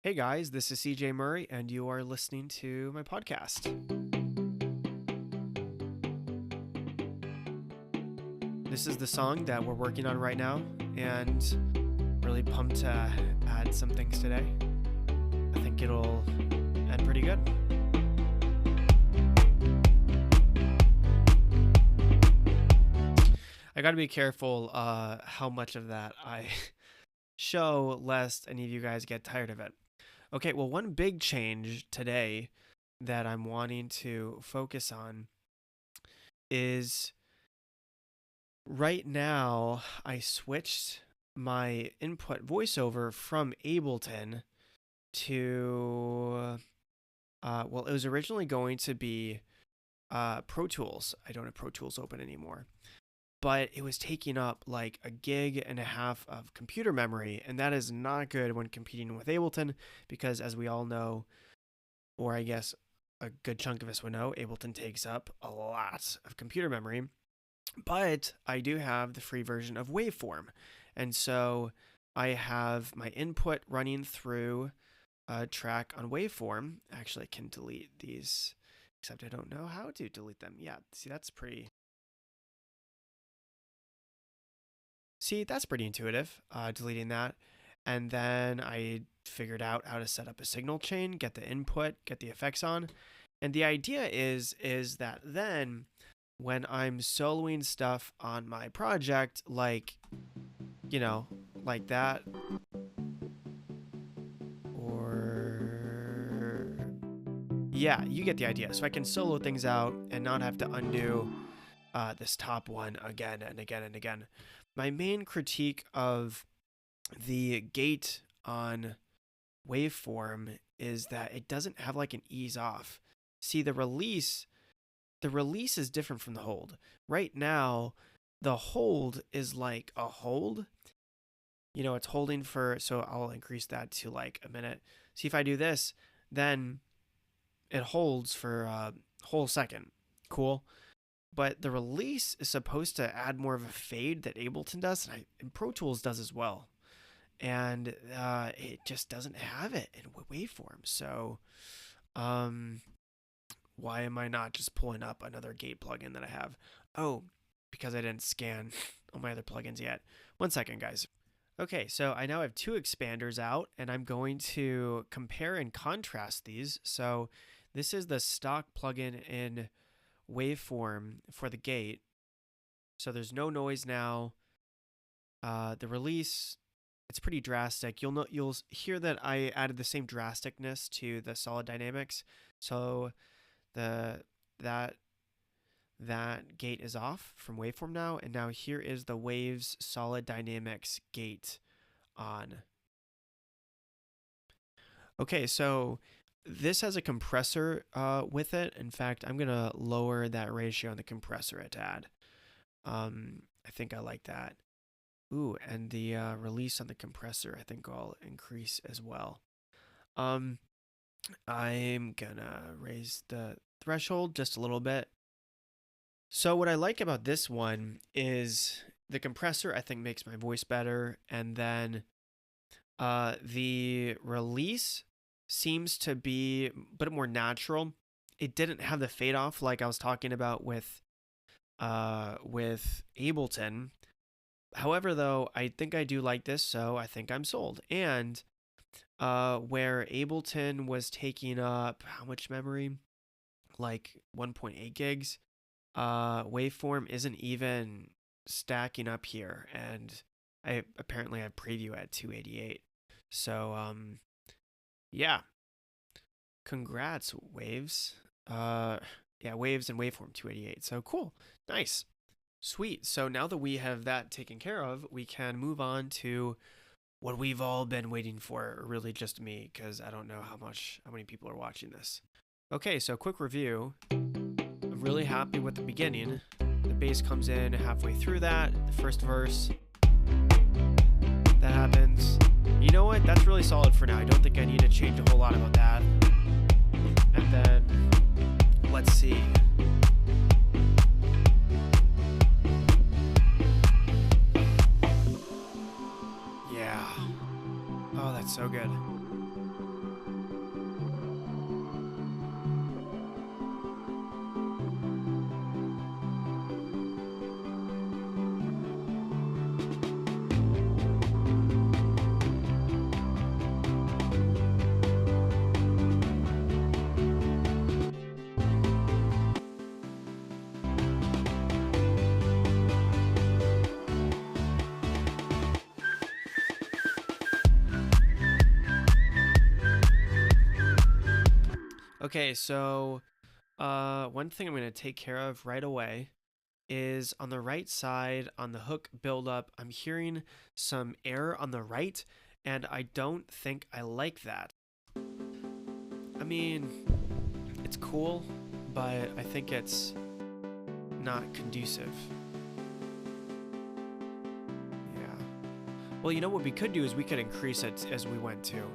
Hey guys, this is CJ Murray, and you are listening to my podcast. This is the song that we're working on right now, and really pumped to add some things today. I think it'll end pretty good. I gotta be careful how much of that I show, lest any of you guys get tired of it. Okay, well, one big change today that I'm wanting to focus on is right now I switched my input voiceover from Ableton to, well, it was originally going to be Pro Tools. I don't have Pro Tools open anymore. But it was taking up like 1.5 gigs of computer memory, and that is not good when competing with Ableton because, as we all know, or I guess a good chunk of us would know, Ableton takes up a lot of computer memory. But I do have the free version of Waveform, and so I have my input running through a track on Waveform. Actually, I can delete these, except I don't know how to delete them. Yeah, see, that's pretty intuitive, deleting that. And then I figured out how to set up a signal chain, get the input, get the effects on. And the idea is that then when I'm soloing stuff on my project, like, you know, like that, or yeah, you get the idea. So I can solo things out and not have to undo this top one again and again and again. My main critique of the gate on Waveform is that it doesn't have like an ease off. See, the release is different from the hold. Right now, the hold is like a hold. You know, it's holding for, so I'll increase that to like a minute. See, if I do this, then it holds for a whole second. Cool. But the release is supposed to add more of a fade that Ableton does, and Pro Tools does as well. And it just doesn't have it in Waveform. So why am I not just pulling up another gate plugin that I have? Oh, because I didn't scan all my other plugins yet. 1 second, guys. Okay, so I now have 2 expanders out, and I'm going to compare and contrast these. So this is the stock plugin in Waveform for the gate, so there's no noise now. The release, it's pretty drastic. You'll hear that I added the same drasticness to the solid dynamics. So that gate is off from Waveform now, and now here is the Waves solid dynamics gate on. Okay, so this has a compressor with it. In fact, I'm going to lower that ratio on the compressor a tad. I think I like that. Ooh, and the release on the compressor, I think I'll increase as well. I'm going to raise the threshold just a little bit. So what I like about this one is the compressor, I think, makes my voice better. And then the release seems to be a bit more natural. It didn't have the fade off like I was talking about with Ableton. However, though, I think I do like this, so I think I'm sold. And where Ableton was taking up how much memory? Like 1.8 gigs. Waveform isn't even stacking up here, and I apparently have preview at 288. So yeah, congrats, Waves. Yeah, Waves and Waveform 288. So cool, nice, sweet. So now that we have that taken care of, we can move on to what we've all been waiting for, or really just me, because I don't know how many people are watching this. Okay, so quick review. I'm really happy with the beginning. The bass comes in halfway through that, the first verse. That happens. You know what? That's really solid for now. I don't think I need to change a whole lot about that. And then, let's see. Yeah. Oh, that's so good. Okay, so one thing I'm going to take care of right away is on the right side on the hook buildup. I'm hearing some air on the right, and I don't think I like that. I mean, it's cool, but I think it's not conducive. Yeah. Well, you know what we could do is we could increase it as we went too.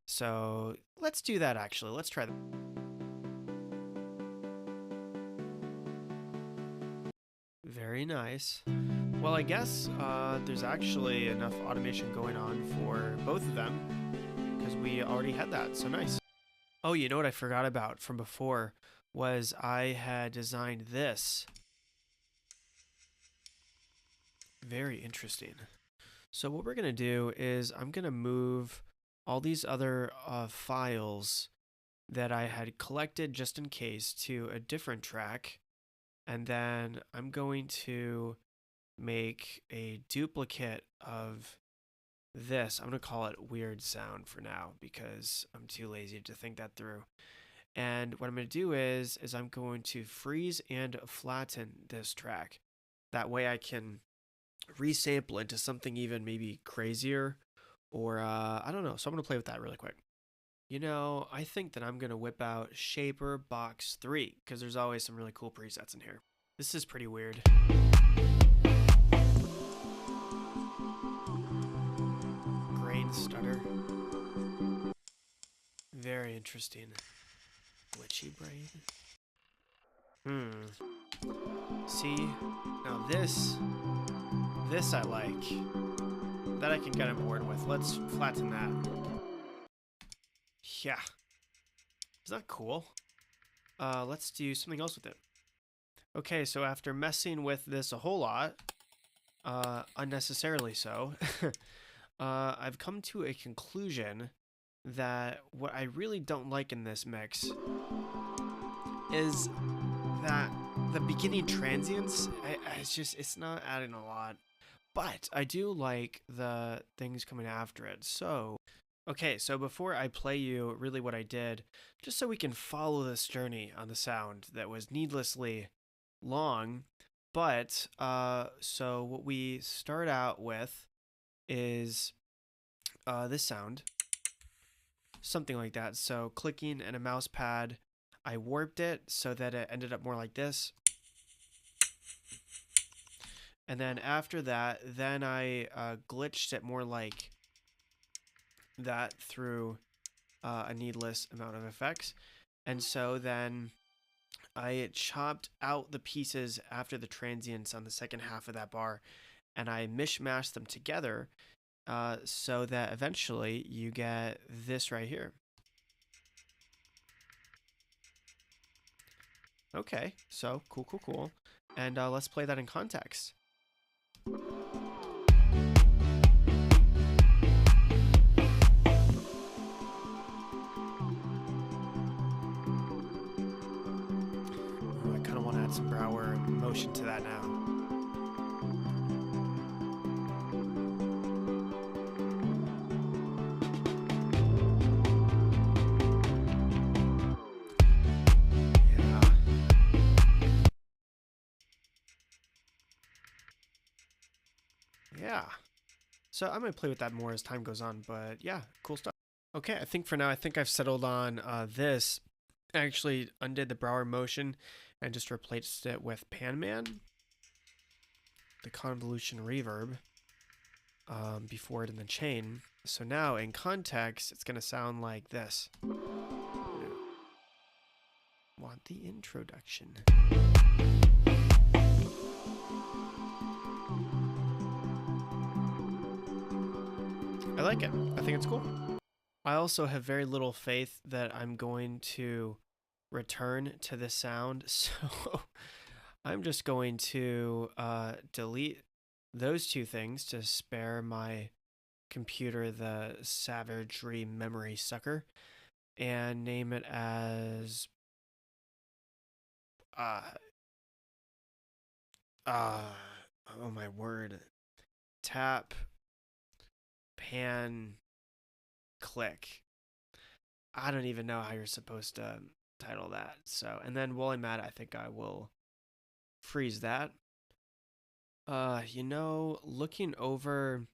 So let's do that actually. Let's try that. Very nice. Well, I guess there's actually enough automation going on for both of them because we already had that. So nice. Oh, you know what I forgot about from before was I had designed this. Very interesting. So what we're going to do is I'm going to move all these other files that I had collected just in case to a different track. And then I'm going to make a duplicate of this. I'm going to call it weird sound for now because I'm too lazy to think that through. And what I'm going to do is I'm going to freeze and flatten this track. That way I can resample into something even maybe crazier or I don't know. So I'm going to play with that really quick. You know, I think that I'm going to whip out Shaper Box 3 because there's always some really cool presets in here. This is pretty weird. Grain stutter. Very interesting. Glitchy brain. See, now this I like. That I can get on board with. Let's flatten that. Yeah. Is that cool? Let's do something else with it. Okay, so after messing with this a whole lot, unnecessarily so, I've come to a conclusion that what I really don't like in this mix is that the beginning transients, it's not adding a lot. But I do like the things coming after it. So, okay, so before I play you really what I did, just so we can follow this journey on the sound that was needlessly long, but so what we start out with is this sound, something like that. So clicking and a mouse pad, I warped it so that it ended up more like this. And then after that, then I glitched it more like that through a needless amount of effects. And so then I chopped out the pieces after the transients on the second half of that bar, and I mishmashed them together so that eventually you get this right here. Okay, so cool. And let's play that in context. I kind of want to add some Brower motion to that now. Yeah. So I might play with that more as time goes on, but yeah, cool stuff. Okay, I think for now, I think I've settled on this. I actually undid the Brower motion and just replaced it with Panman, the convolution reverb, before it in the chain. So now in context, it's going to sound like this. Want the introduction. I like it. I think it's cool. I also have very little faith that I'm going to return to this sound, so I'm just going to delete those two things to spare my computer the savagery memory sucker and name it as oh my word, tap pan click. I don't even know how you're supposed to subtitle that. So, and then while I'm at it, I think I will freeze that. You know, looking over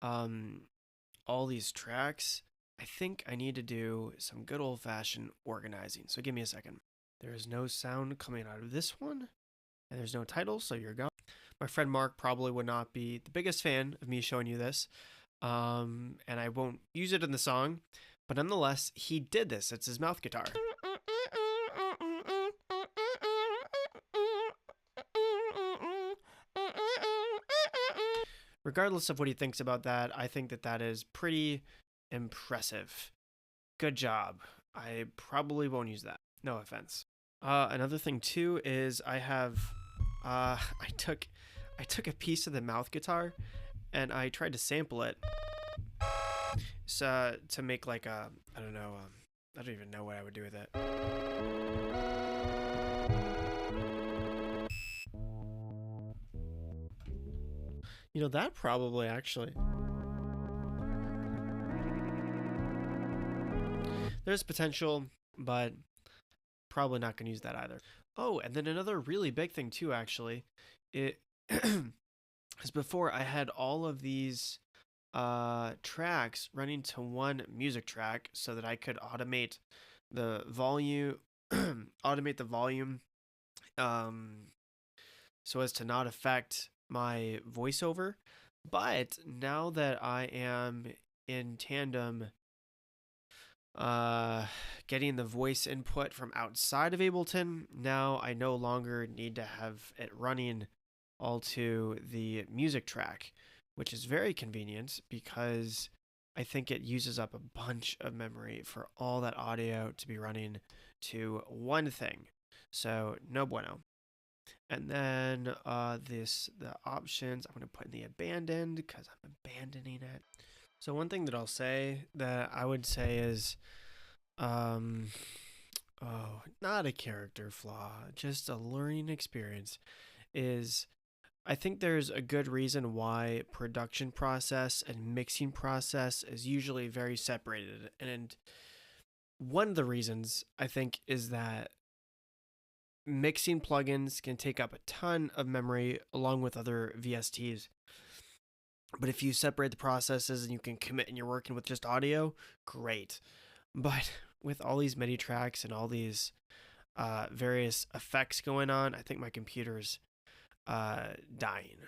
all these tracks, I think I need to do some good old-fashioned organizing. So give me a second. There is no sound coming out of this one, and there's no title, so you're gone. My friend Mark probably would not be the biggest fan of me showing you this, and I won't use it in the song, but nonetheless, he did this. It's his mouth guitar. Regardless of what he thinks about that, I think that that is pretty impressive. Good job. I probably won't use that. No offense. Another thing too is I have, I took a piece of the mouth guitar, and I tried to sample it, so to make like a, I don't know, I don't even know what I would do with it. You know, that probably actually. There's potential, but probably not going to use that either. Oh, and then another really big thing too, actually, it is before I had all of these tracks running to one music track so that I could automate the volume, so as to not affect my voiceover. But now that I am in tandem getting the voice input from outside of Ableton, now I no longer need to have it running all to the music track, which is very convenient because I think it uses up a bunch of memory for all that audio to be running to one thing. So no bueno. And then the options I'm going to put in the abandoned because I'm abandoning it. So one thing that I'll say that I would say is, not a character flaw, just a learning experience, is I think there's a good reason why production process and mixing process is usually very separated. And one of the reasons I think is that mixing plugins can take up a ton of memory along with other VSTs. But if you separate the processes and you can commit and you're working with just audio, great. But with all these MIDI tracks and all these various effects going on, I think my computer's dying.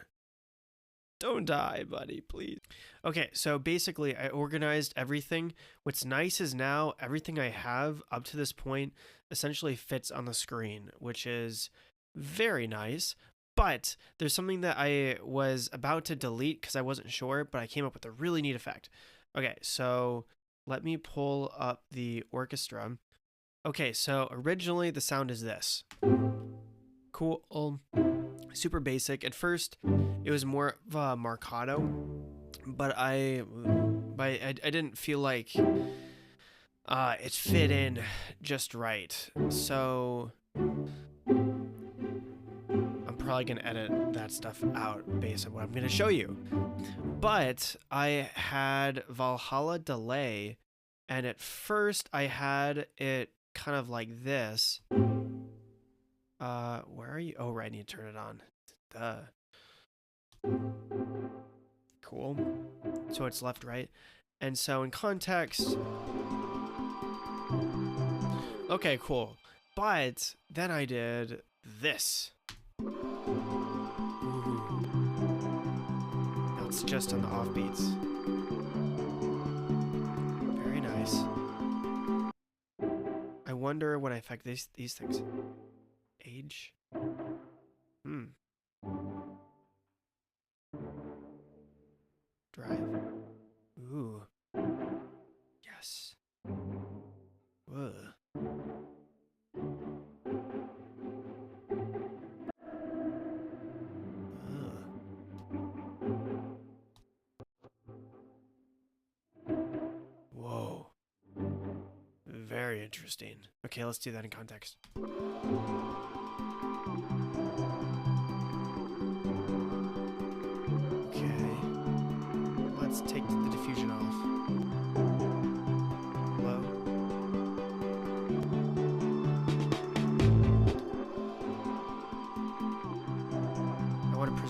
Don't die, buddy, please. Okay, so basically I organized everything. What's nice is now everything I have up to this point essentially fits on the screen, which is very nice. But there's something that I was about to delete because I wasn't sure, but I came up with a really neat effect. Okay, so let me pull up the orchestra. Okay, so originally the sound is this. Cool. Super basic. At first, it was more of a marcato, but I didn't feel like it fit in just right. So I'm probably going to edit that stuff out based on what I'm going to show you. But I had Valhalla delay, and at first I had it kind of like this. Where are you? Oh, right, I need to turn it on. Duh. Cool. So it's left, right. And so in context. Okay, cool. But then I did this. Ooh. Now it's just on the offbeats. Very nice. I wonder when I affect these things. Age. Drive. Ooh. Yes. Whoa. Whoa. Very interesting. Okay, let's do that in context. Let's take the diffusion off. Low.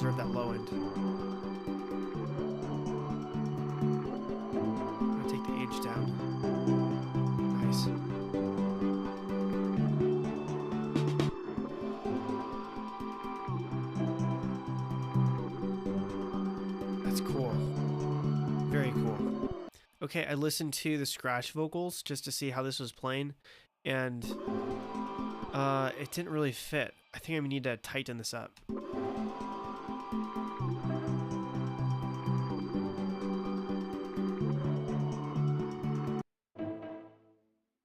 preserve that low end. I'm gonna take the H down. Nice. That's cool. Very cool. Okay, I listened to the scratch vocals just to see how this was playing, and it didn't really fit. I think I need to tighten this up.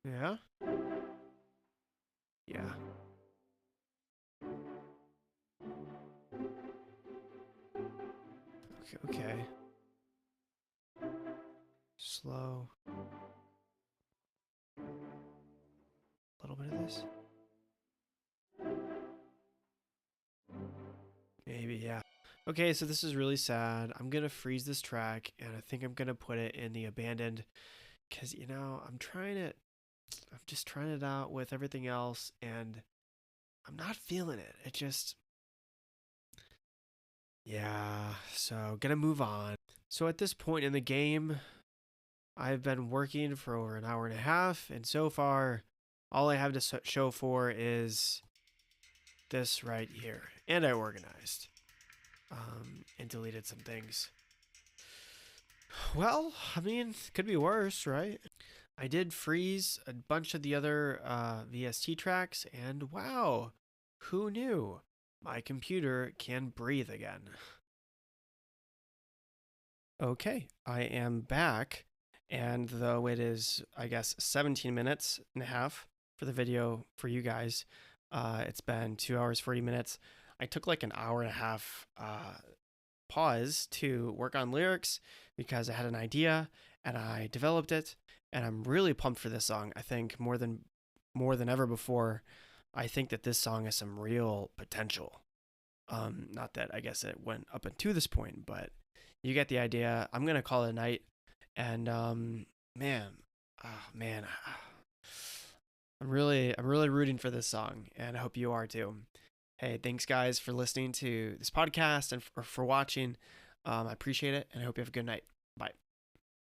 Yeah? Yeah. Okay. Slow. A little bit of this. Maybe, yeah. Okay, so this is really sad. I'm gonna freeze this track, and I think I'm gonna put it in the abandoned, because, you know, I'm just trying it out with everything else, and I'm not feeling it. It just, yeah, so gonna move on. So at this point in the game, I've been working for over an hour and a half, and so far, all I have to show for is this right here. And I organized and deleted some things. Well, I mean, could be worse, right? I did freeze a bunch of the other VST tracks, and wow, who knew? My computer can breathe again. Okay, I am back, and though it is, I guess, 17 minutes and a half for the video for you guys, it's been 2 hours, 40 minutes. I took like an hour and a half pause to work on lyrics because I had an idea and I developed it, and I'm really pumped for this song. I think more than ever before, I think that this song has some real potential. Not that I guess it went up until this point, but you get the idea. I'm gonna call it a night, and man, man, I'm really rooting for this song, and I hope you are too. Hey, thanks guys for listening to this podcast and for watching. I appreciate it, and I hope you have a good night.